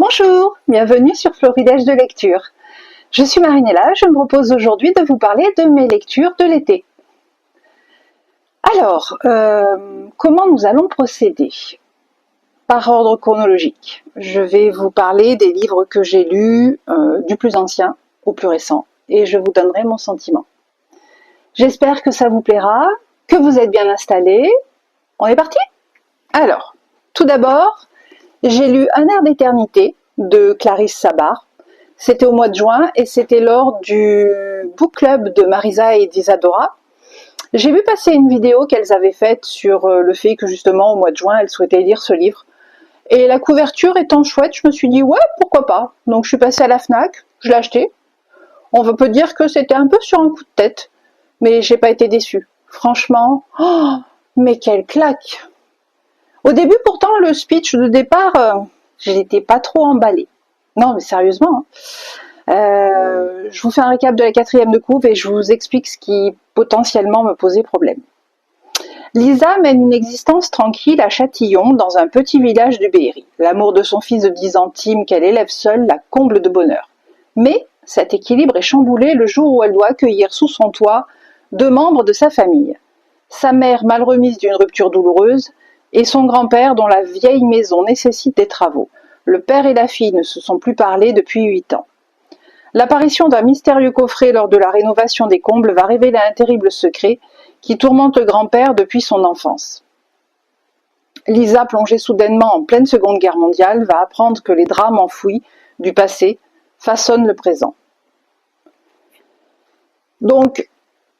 Bonjour, bienvenue sur Florilège de lecture. Je suis Marinella, je me propose aujourd'hui de vous parler de mes lectures de l'été. Alors, comment nous allons procéder? Par ordre chronologique. Je vais vous parler des livres que j'ai lus, du plus ancien au plus récent, et je vous donnerai mon sentiment. J'espère que ça vous plaira, que vous êtes bien installés. On est parti? Alors, tout d'abord, j'ai lu Un air d'éternité de Clarisse Sabart. C'était au mois de juin et c'était lors du book club de Marisa et d'Isadora. J'ai vu passer une vidéo qu'elles avaient faite sur le fait que justement au mois de juin elles souhaitaient lire ce livre. Et la couverture étant chouette, je me suis dit ouais, pourquoi pas. Donc je suis passée à la Fnac, je l'ai acheté. On peut dire que c'était un peu sur un coup de tête, mais j'ai pas été déçue. Franchement, oh, mais quelle claque! Au début, pourtant, le speech de départ, je n'étais pas trop emballée. Non, mais sérieusement. Je vous fais un récap de la 4e de couve et je vous explique ce qui potentiellement me posait problème. Lisa mène une existence tranquille à Châtillon, dans un petit village du Berry. L'amour de son fils de 10 ans, Tim, qu'elle élève seule, la comble de bonheur. Mais cet équilibre est chamboulé le jour où elle doit accueillir sous son toit 2 membres de sa famille. Sa mère mal remise d'une rupture douloureuse, et son grand-père dont la vieille maison nécessite des travaux. Le père et la fille ne se sont plus parlé depuis 8 ans. L'apparition d'un mystérieux coffret lors de la rénovation des combles va révéler un terrible secret qui tourmente le grand-père depuis son enfance. Lisa, plongée soudainement en pleine Seconde Guerre mondiale, va apprendre que les drames enfouis du passé façonnent le présent. Donc,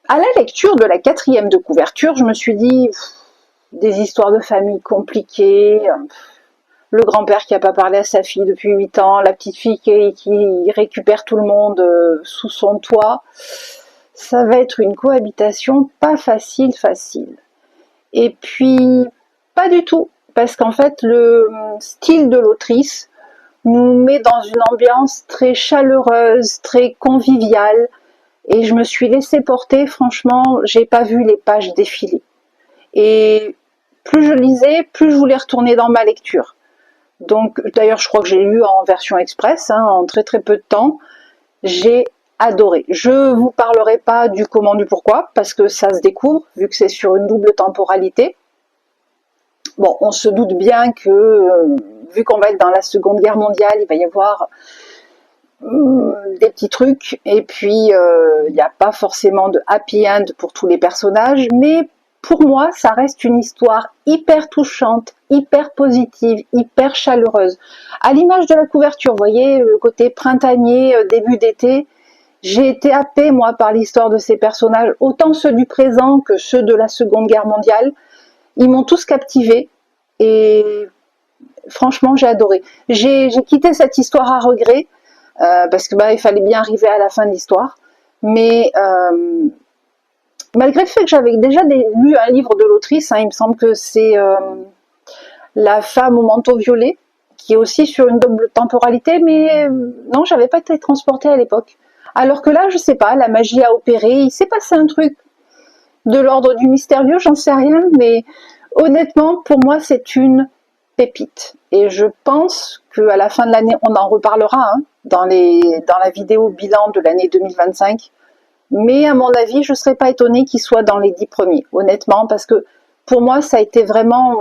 à la lecture de la 4e de couverture, je me suis dit des histoires de famille compliquées, le grand-père qui n'a pas parlé à sa fille depuis 8 ans, la petite fille qui récupère tout le monde sous son toit. Ça va être une cohabitation pas facile. Et puis, pas du tout, parce qu'en fait, le style de l'autrice nous met dans une ambiance très chaleureuse, très conviviale, et je me suis laissée porter, franchement, j'ai pas vu les pages défiler. Et plus je lisais, plus je voulais retourner dans ma lecture. Donc, d'ailleurs, je crois que j'ai lu en version express, en très peu de temps. J'ai adoré. Je vous parlerai pas du comment, du pourquoi, parce que ça se découvre, vu que c'est sur une double temporalité. Bon, on se doute bien que, vu qu'on va être dans la Seconde Guerre mondiale, il va y avoir des petits trucs, et puis il n'y a pas forcément de happy end pour tous les personnages, mais pour moi, ça reste une histoire hyper touchante, hyper positive, hyper chaleureuse. À l'image de la couverture, vous voyez, le côté printanier, début d'été, j'ai été happée, moi, par l'histoire de ces personnages, autant ceux du présent que ceux de la Seconde Guerre mondiale. Ils m'ont tous captivée, et franchement, j'ai adoré. J'ai quitté cette histoire à regret, parce que il fallait bien arriver à la fin de l'histoire, mais malgré le fait que j'avais déjà lu un livre de l'autrice, il me semble que c'est La femme au manteau violet, qui est aussi sur une double temporalité, mais non, j'avais pas été transportée à l'époque. Alors que là, je sais pas, la magie a opéré, il s'est passé un truc de l'ordre du mystérieux, j'en sais rien, mais honnêtement, pour moi, c'est une pépite. Et je pense qu'à la fin de l'année, on en reparlera dans la vidéo bilan de l'année 2025. Mais à mon avis, je ne serais pas étonnée qu'il soit dans les 10 premiers, honnêtement, parce que pour moi, ça a été vraiment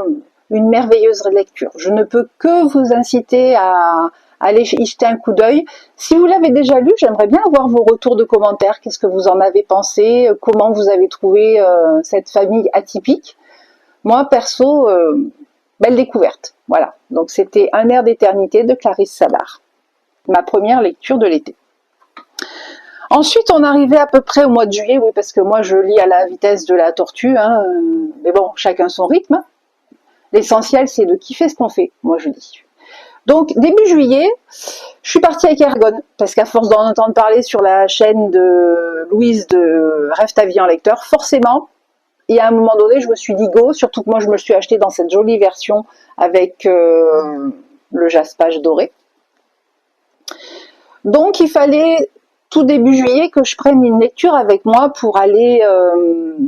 une merveilleuse lecture. Je ne peux que vous inciter à aller y jeter un coup d'œil. Si vous l'avez déjà lu, j'aimerais bien avoir vos retours de commentaires. Qu'est-ce que vous en avez pensé? Comment vous avez trouvé cette famille atypique? Moi, perso, belle découverte. Voilà. Donc, c'était Un air d'éternité de Clarisse Sabart. Ma première lecture de l'été. Ensuite, on arrivait à peu près au mois de juillet, oui, parce que moi, je lis à la vitesse de la tortue, mais bon, chacun son rythme. L'essentiel, c'est de kiffer ce qu'on fait, moi je dis. Donc, début juillet, je suis partie avec Ergon, parce qu'à force d'en entendre parler sur la chaîne de Louise de Rêve ta vie en lecteur, forcément, et à un moment donné, je me suis dit go, surtout que moi, je me suis achetée dans cette jolie version avec le jaspage doré. Donc, il fallait tout début juillet que je prenne une lecture avec moi pour aller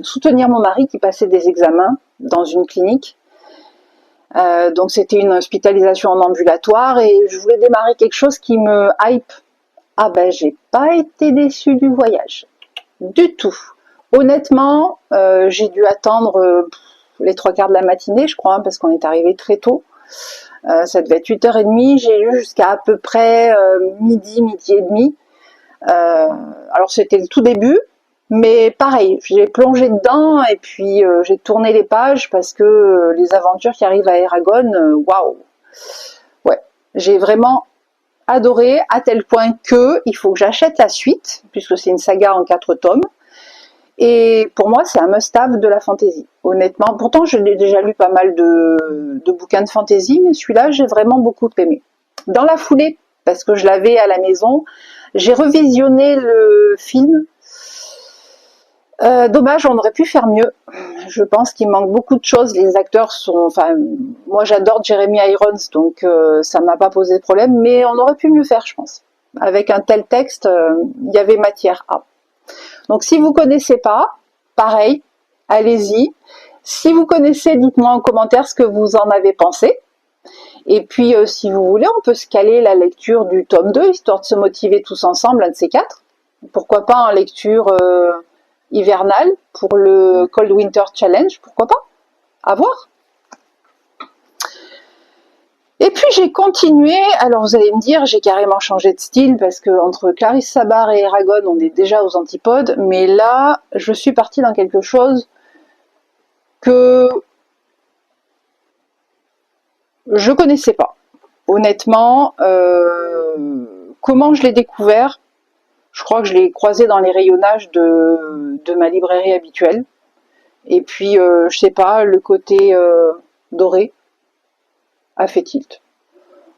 soutenir mon mari qui passait des examens dans une clinique. Donc c'était une hospitalisation en ambulatoire et je voulais démarrer quelque chose qui me hype. Ah ben j'ai pas été déçue du voyage, du tout. Honnêtement, j'ai dû attendre les 3 quarts de la matinée, je crois, hein, parce qu'on est arrivé très tôt. Ça devait être 8h30, j'ai eu jusqu'à à peu près midi et demi. Alors c'était le tout début, mais pareil, j'ai plongé dedans et puis j'ai tourné les pages parce que les aventures qui arrivent à Eragon, waouh, ouais, j'ai vraiment adoré à tel point que il faut que j'achète la suite puisque c'est une saga en 4 tomes. Et pour moi, c'est un must-have de la fantasy. Honnêtement, pourtant, je l'ai déjà lu pas mal de bouquins de fantasy, mais celui-là, j'ai vraiment beaucoup aimé. Dans la foulée, parce que je l'avais à la maison, j'ai revisionné le film. Dommage, on aurait pu faire mieux. Je pense qu'il manque beaucoup de choses. Les acteurs sont, enfin, moi j'adore Jeremy Irons, donc ça m'a pas posé de problème, mais on aurait pu mieux faire, je pense. Avec un tel texte, il y avait matière à. Donc si vous connaissez pas, pareil, allez-y. Si vous connaissez, dites-moi en commentaire ce que vous en avez pensé. Et puis si vous voulez, on peut se caler la lecture du tome 2, histoire de se motiver tous ensemble, un de ces 4. Pourquoi pas en lecture hivernale pour le Cold Winter Challenge, pourquoi pas, à voir. Et puis j'ai continué, alors vous allez me dire, j'ai carrément changé de style parce que entre Clarisse Sabar et Eragon, on est déjà aux antipodes, mais là, je suis partie dans quelque chose que je connaissais pas. Honnêtement, comment je l'ai découvert? Je crois que je l'ai croisé dans les rayonnages de ma librairie habituelle. Et puis, je sais pas, le côté doré a fait tilt.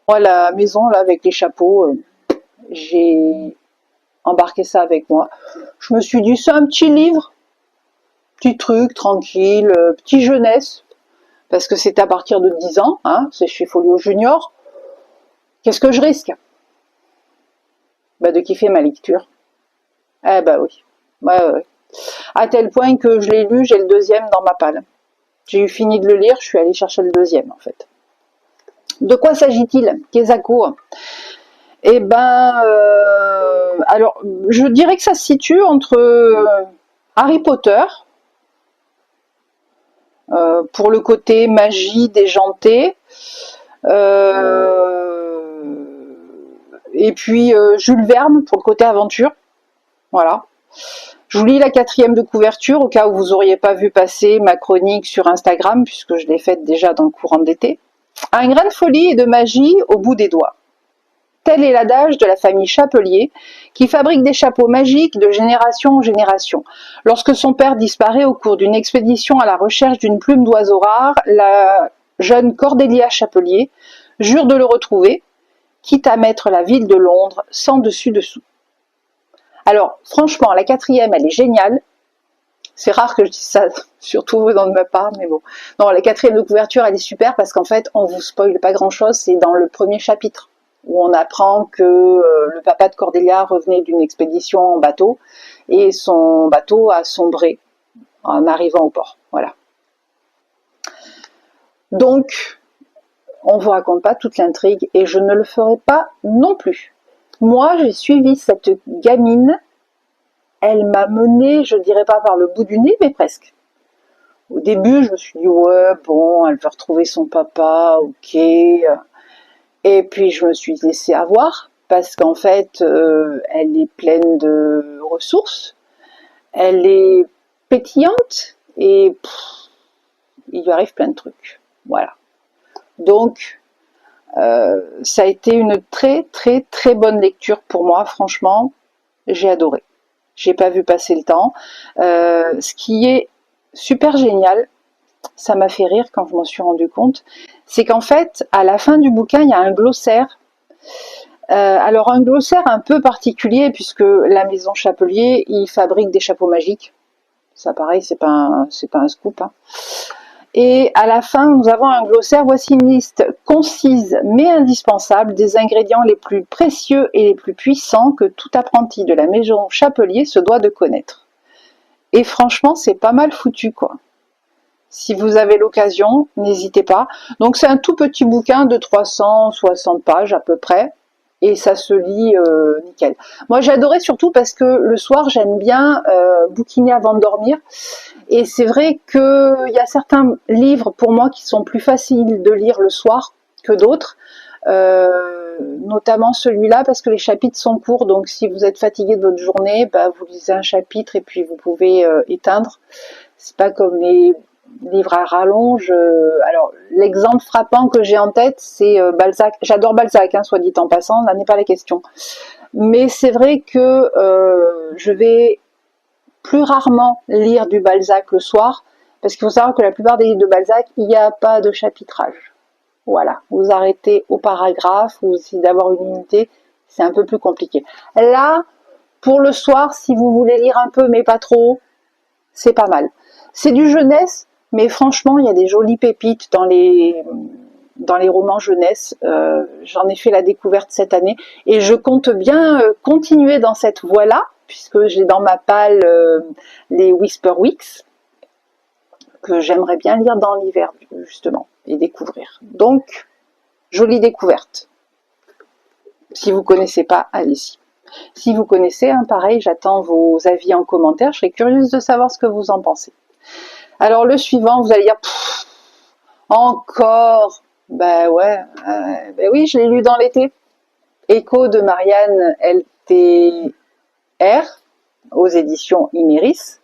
Moi, la maison, là, avec les chapeaux, j'ai embarqué ça avec moi. Je me suis dit, c'est un petit livre, petit truc, tranquille, petit jeunesse, parce que c'est à partir de 10 ans, hein, c'est chez Folio Junior. Qu'est-ce que je risque? Bah, de kiffer ma lecture. Eh bah oui. Ouais. À tel point que je l'ai lu, j'ai le deuxième dans ma palle. J'ai eu fini de le lire, je suis allée chercher le deuxième, en fait. De quoi s'agit-il, Kezako? Eh ben, alors, je dirais que ça se situe entre Harry Potter, pour le côté magie déjantée, et puis Jules Verne pour le côté aventure. Voilà. Je vous lis la 4e de couverture au cas où vous n'auriez pas vu passer ma chronique sur Instagram puisque je l'ai faite déjà dans le courant de l'été. Un grain de folie et de magie au bout des doigts. Tel est l'adage de la famille Chapelier, qui fabrique des chapeaux magiques de génération en génération. Lorsque son père disparaît au cours d'une expédition à la recherche d'une plume d'oiseau rare, la jeune Cordélia Chapelier jure de le retrouver, quitte à mettre la ville de Londres sans dessus-dessous. Alors, franchement, la 4e, elle est géniale. C'est rare que je dise ça, surtout venant de ma part, mais bon. Non, la 4e de couverture, elle est super parce qu'en fait, on vous spoile pas grand-chose, c'est dans le premier chapitre où on apprend que le papa de Cordélia revenait d'une expédition en bateau et son bateau a sombré en arrivant au port. Voilà. Donc, on vous raconte pas toute l'intrigue et je ne le ferai pas non plus. Moi, j'ai suivi cette gamine. Elle m'a menée, je dirais pas par le bout du nez, mais presque. Au début, je me suis dit, ouais, bon, elle va retrouver son papa, ok. Et puis, je me suis laissée avoir, parce qu'en fait, elle est pleine de ressources, elle est pétillante, et il lui arrive plein de trucs. Voilà. Donc, ça a été une très, très, très bonne lecture pour moi, franchement, j'ai adoré. J'ai pas vu passer le temps. Ce qui est super génial, ça m'a fait rire quand je m'en suis rendu compte, c'est qu'en fait, à la fin du bouquin, il y a un glossaire. Alors un glossaire un peu particulier puisque la maison Chapelier, il fabrique des chapeaux magiques. Ça pareil, c'est pas un scoop. Hein. Et à la fin, nous avons un glossaire. Voici une liste concise mais indispensable des ingrédients les plus précieux et les plus puissants que tout apprenti de la maison Chapelier se doit de connaître. Et franchement, c'est pas mal foutu, quoi. Si vous avez l'occasion, n'hésitez pas. Donc c'est un tout petit bouquin de 360 pages à peu près. Et ça se lit nickel. Moi j'ai adoré surtout parce que le soir j'aime bien bouquiner avant de dormir. Et c'est vrai qu'il y a certains livres pour moi qui sont plus faciles de lire le soir que d'autres. Notamment celui-là parce que les chapitres sont courts, donc si vous êtes fatigué de votre journée, bah, vous lisez un chapitre et puis vous pouvez éteindre. C'est pas comme les livres à rallonge. Alors l'exemple frappant que j'ai en tête, c'est Balzac. J'adore Balzac, hein, soit dit en passant, là n'est pas la question. Mais c'est vrai que je vais plus rarement lire du Balzac le soir, parce qu'il faut savoir que la plupart des livres de Balzac, il n'y a pas de chapitrage. Voilà, vous arrêtez au paragraphe, ou si d'avoir une unité, c'est un peu plus compliqué. Là, pour le soir, si vous voulez lire un peu, mais pas trop, c'est pas mal. C'est du jeunesse, mais franchement, il y a des jolies pépites dans les romans jeunesse. J'en ai fait la découverte cette année, et je compte bien continuer dans cette voie-là, puisque j'ai dans ma palle les Whisper Weeks, que j'aimerais bien lire dans l'hiver, justement, et découvrir. Donc, jolie découverte. Si vous connaissez pas, allez-y. Si vous connaissez, hein, pareil, j'attends vos avis en commentaire, je serais curieuse de savoir ce que vous en pensez. Alors, le suivant, vous allez dire, encore, ben ouais, ben oui, je l'ai lu dans l'été. Écho de Marianne LTR, aux éditions Iméris.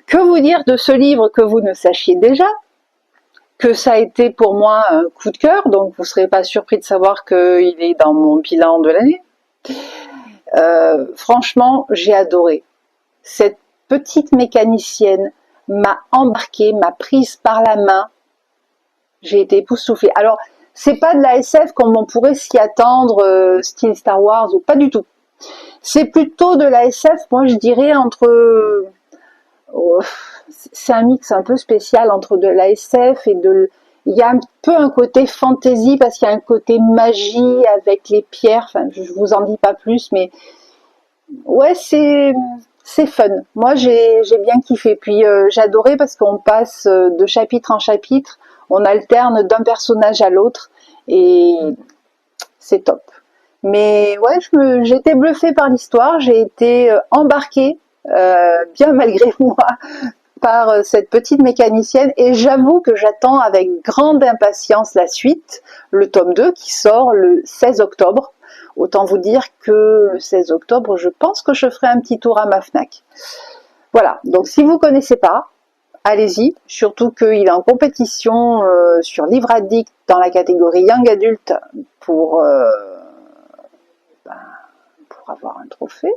Que vous dire de ce livre que vous ne sachiez déjà? Que ça a été pour moi un coup de cœur, donc vous ne serez pas surpris de savoir qu'il est dans mon bilan de l'année. Franchement, j'ai adoré. Cette petite mécanicienne m'a embarquée, m'a prise par la main. J'ai été époustouflée. Alors, c'est pas de la SF comme on pourrait s'y attendre, style Star Wars, ou pas du tout. C'est plutôt de la SF, moi je dirais, entre... c'est un mix un peu spécial entre de la SF et de... Il y a un peu un côté fantasy parce qu'il y a un côté magie avec les pierres. Enfin, je vous en dis pas plus, mais ouais, c'est fun. Moi, j'ai bien kiffé. Puis j'adorais parce qu'on passe de chapitre en chapitre, on alterne d'un personnage à l'autre et c'est top. Mais ouais, j'ai été bluffée par l'histoire, j'ai été embarquée, bien malgré moi, par cette petite mécanicienne, et j'avoue que j'attends avec grande impatience la suite, le tome 2 qui sort le 16 octobre. Autant vous dire que le 16 octobre, je pense que je ferai un petit tour à ma Fnac. Voilà, donc si vous ne connaissez pas, allez-y, surtout qu'il est en compétition sur Livre Addict dans la catégorie Young Adult pour avoir un trophée.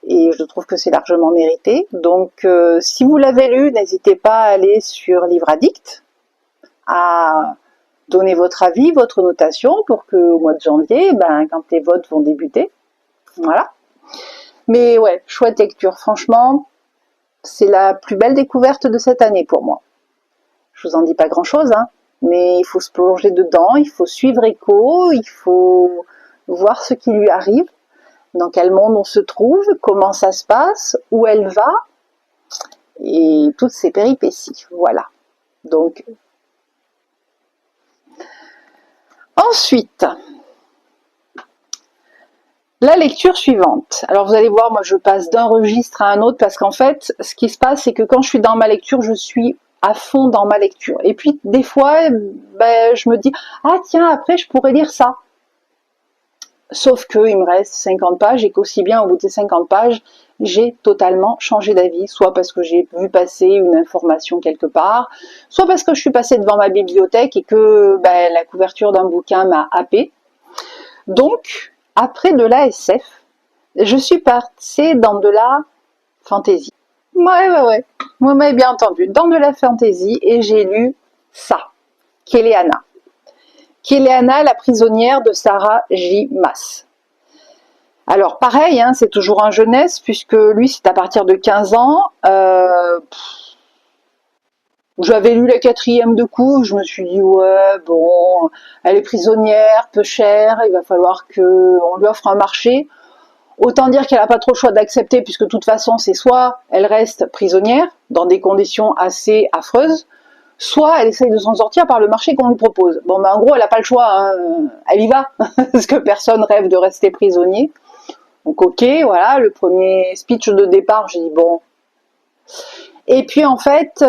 Et je trouve que c'est largement mérité. Donc, si vous l'avez lu, n'hésitez pas à aller sur Livre Addict, à donner votre avis, votre notation, pour que au mois de janvier, quand les votes vont débuter, voilà. Mais ouais, chouette lecture. Franchement, c'est la plus belle découverte de cette année pour moi. Je vous en dis pas grand-chose, hein, mais il faut se plonger dedans, il faut suivre Echo, il faut voir ce qui lui arrive, dans quel monde on se trouve, comment ça se passe, où elle va, et toutes ces péripéties. Voilà. Donc, ensuite, la lecture suivante. Alors, vous allez voir, moi, je passe d'un registre à un autre, parce qu'en fait, ce qui se passe, c'est que quand je suis dans ma lecture, je suis à fond dans ma lecture. Et puis, des fois, je me dis, ah tiens, après, je pourrais lire ça. Sauf qu'il me reste 50 pages et qu'aussi bien au bout des 50 pages, j'ai totalement changé d'avis, soit parce que j'ai vu passer une information quelque part, soit parce que je suis passée devant ma bibliothèque et que la couverture d'un bouquin m'a happée. Donc, après de la SF, je suis passée dans de la fantasy. Ouais. Vous m'avez bien entendu, dans de la fantasy, et j'ai lu ça, Kéléana. Kéléana, la prisonnière de Sarah J. Maas. Alors pareil, hein, c'est toujours un jeunesse, puisque lui c'est à partir de 15 ans. J'avais lu la 4e de coup, je me suis dit ouais bon, elle est prisonnière, peu chère, il va falloir qu'on lui offre un marché. Autant dire qu'elle n'a pas trop le choix d'accepter, puisque de toute façon, c'est soit elle reste prisonnière, dans des conditions assez affreuses, soit elle essaye de s'en sortir par le marché qu'on lui propose. Bon, ben en gros, elle n'a pas le choix, hein. Elle y va, parce que personne rêve de rester prisonnier. Donc ok, voilà, le premier speech de départ, j'ai dit bon. Et puis en fait,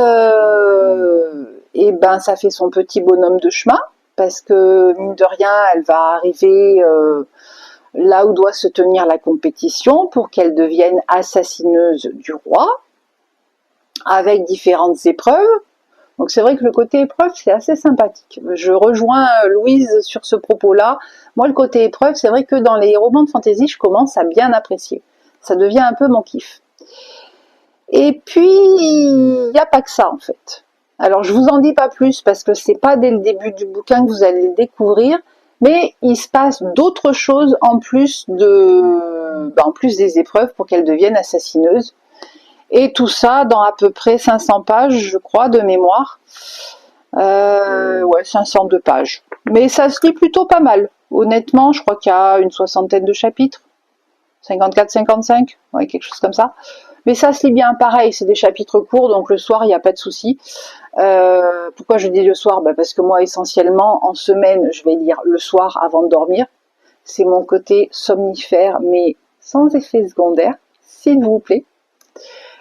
et ben ça fait son petit bonhomme de chemin, parce que mine de rien, elle va arriver là où doit se tenir la compétition pour qu'elle devienne assassineuse du roi, avec différentes épreuves. Donc c'est vrai que le côté épreuve, c'est assez sympathique. Je rejoins Louise sur ce propos-là. Moi, le côté épreuve, c'est vrai que dans les romans de fantasy, je commence à bien apprécier. Ça devient un peu mon kiff. Et puis, il n'y a pas que ça, en fait. Alors, je vous en dis pas plus, parce que c'est pas dès le début du bouquin que vous allez le découvrir, mais il se passe d'autres choses en plus des épreuves pour qu'elle devienne assassineuse. Et tout ça dans à peu près 500 pages, je crois, de mémoire. Ouais, 502 pages. Mais ça se lit plutôt pas mal. Honnêtement, je crois qu'il y a une soixantaine de chapitres. 54-55, ouais, quelque chose comme ça. Mais ça se lit bien, pareil, c'est des chapitres courts, donc le soir, il n'y a pas de souci. Pourquoi je dis le soir? Parce que moi, essentiellement, en semaine, je vais lire le soir avant de dormir. C'est mon côté somnifère, mais sans effet secondaire, s'il vous plaît.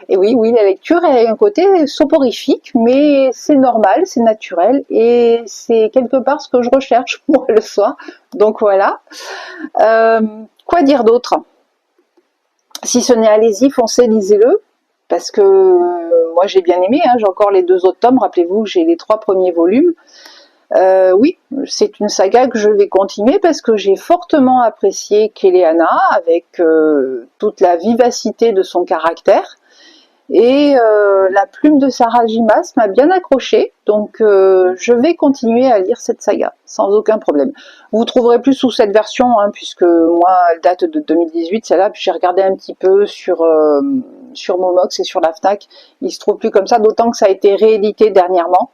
Et oui, la lecture a un côté soporifique, mais c'est normal, c'est naturel, et c'est quelque part ce que je recherche, moi, le soir. Donc voilà. Quoi dire d'autre? Si ce n'est allez-y, foncez, lisez-le, parce que moi j'ai bien aimé, hein, j'ai encore les 2 autres tomes, rappelez-vous, j'ai les 3 premiers volumes. Oui, c'est une saga que je vais continuer parce que j'ai fortement apprécié Keleana avec toute la vivacité de son caractère. Et la plume de Sarah Gimas m'a bien accroché, donc je vais continuer à lire cette saga, sans aucun problème. Vous trouverez plus sous cette version, hein, puisque moi, elle date de 2018, celle-là, puis j'ai regardé un petit peu sur Momox et sur la Fnac, il se trouve plus comme ça, d'autant que ça a été réédité dernièrement.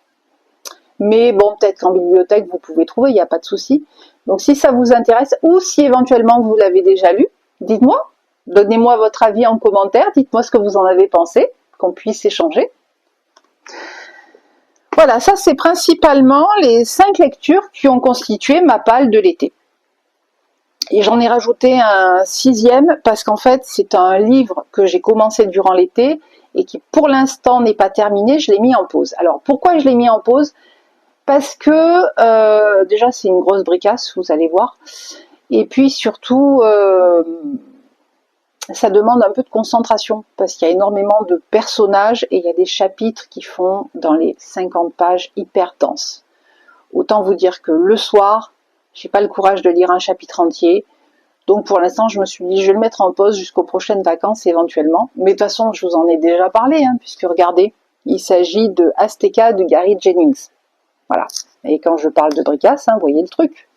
Mais bon, peut-être qu'en bibliothèque, vous pouvez trouver, il n'y a pas de souci. Donc si ça vous intéresse, ou si éventuellement vous l'avez déjà lu, dites-moi. Donnez-moi votre avis en commentaire, dites-moi ce que vous en avez pensé, qu'on puisse échanger. Voilà, ça c'est principalement les 5 lectures qui ont constitué ma palle de l'été. Et j'en ai rajouté un 6e parce qu'en fait c'est un livre que j'ai commencé durant l'été et qui pour l'instant n'est pas terminé, je l'ai mis en pause. Alors pourquoi je l'ai mis en pause? Parce que déjà c'est une grosse bricasse, vous allez voir. Et puis surtout, ça demande un peu de concentration parce qu'il y a énormément de personnages et il y a des chapitres qui font dans les 50 pages hyper denses. Autant vous dire que le soir, j'ai pas le courage de lire un chapitre entier. Donc pour l'instant, je me suis dit, je vais le mettre en pause jusqu'aux prochaines vacances éventuellement. Mais de toute façon, je vous en ai déjà parlé, hein, puisque regardez, il s'agit de Azteca de Gary Jennings. Voilà. Et quand je parle de bricasse, hein, vous voyez le truc.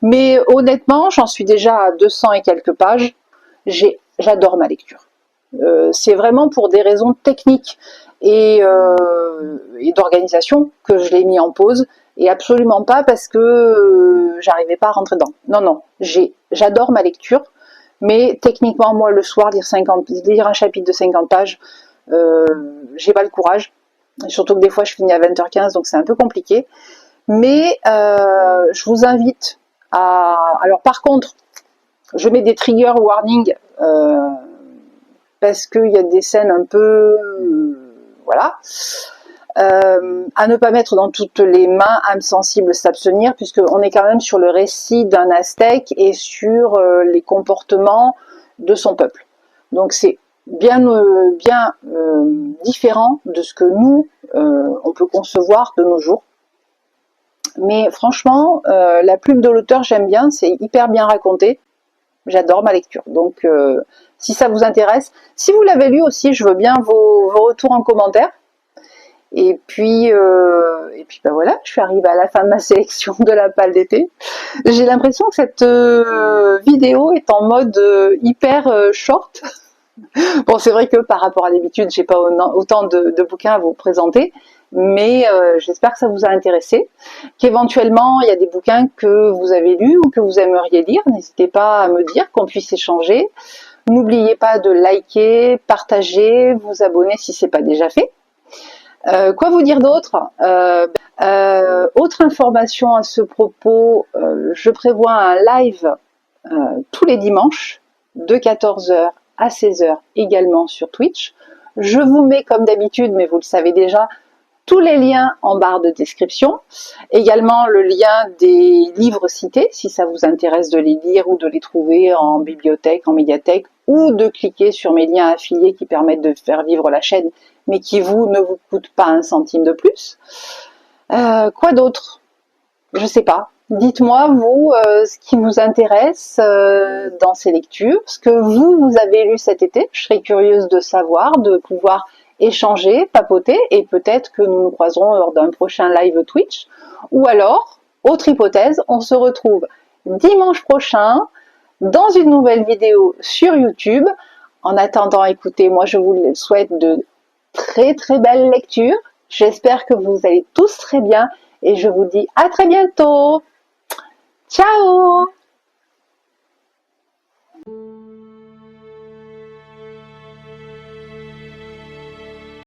Mais honnêtement, j'en suis déjà à 200 et quelques pages. J'adore ma lecture. C'est vraiment pour des raisons techniques et d'organisation que je l'ai mis en pause et absolument pas parce que j'arrivais pas à rentrer dedans. Non, j'adore ma lecture, mais techniquement, moi, le soir, lire un chapitre de 50 pages, j'ai pas le courage. Surtout que des fois, je finis à 20h15, donc c'est un peu compliqué. Mais je vous invite à... Alors par contre, je mets des trigger warnings parce qu'il y a des scènes un peu... voilà. À ne pas mettre dans toutes les mains, âmes sensibles s'abstenir, puisqu'on est quand même sur le récit d'un Aztèque et sur les comportements de son peuple. Donc c'est bien différent de ce que nous, on peut concevoir de nos jours. Mais franchement, la plume de l'auteur, j'aime bien, c'est hyper bien raconté. J'adore ma lecture. Donc, si ça vous intéresse, si vous l'avez lu aussi, je veux bien vos retours en commentaire. Et puis voilà, je suis arrivée à la fin de ma sélection de la palle d'été. J'ai l'impression que cette vidéo est en mode hyper short. Bon, c'est vrai que par rapport à l'habitude, j'ai pas autant de bouquins à vous présenter, mais j'espère que ça vous a intéressé, qu'éventuellement il y a des bouquins que vous avez lus ou que vous aimeriez lire, n'hésitez pas à me dire, qu'on puisse échanger. N'oubliez pas de liker, partager, vous abonner si ce n'est pas déjà fait. Quoi vous dire d'autre? Autre information à ce propos, je prévois un live tous les dimanches de 14h à 16h également sur Twitch. Je vous mets comme d'habitude, mais vous le savez déjà, tous les liens en barre de description. Également le lien des livres cités, si ça vous intéresse de les lire ou de les trouver en bibliothèque, en médiathèque, ou de cliquer sur mes liens affiliés qui permettent de faire vivre la chaîne, mais qui ne vous coûtent pas un centime de plus. Quoi d'autre? Je sais pas. Dites-moi, vous, ce qui vous intéresse dans ces lectures, ce que vous avez lu cet été. Je serais curieuse de savoir, de pouvoir échanger, papoter, et peut-être que nous nous croiserons lors d'un prochain live Twitch. Ou alors, autre hypothèse, on se retrouve dimanche prochain dans une nouvelle vidéo sur YouTube. En attendant, écoutez, moi je vous souhaite de très très belles lectures. J'espère que vous allez tous très bien et je vous dis à très bientôt. Ciao!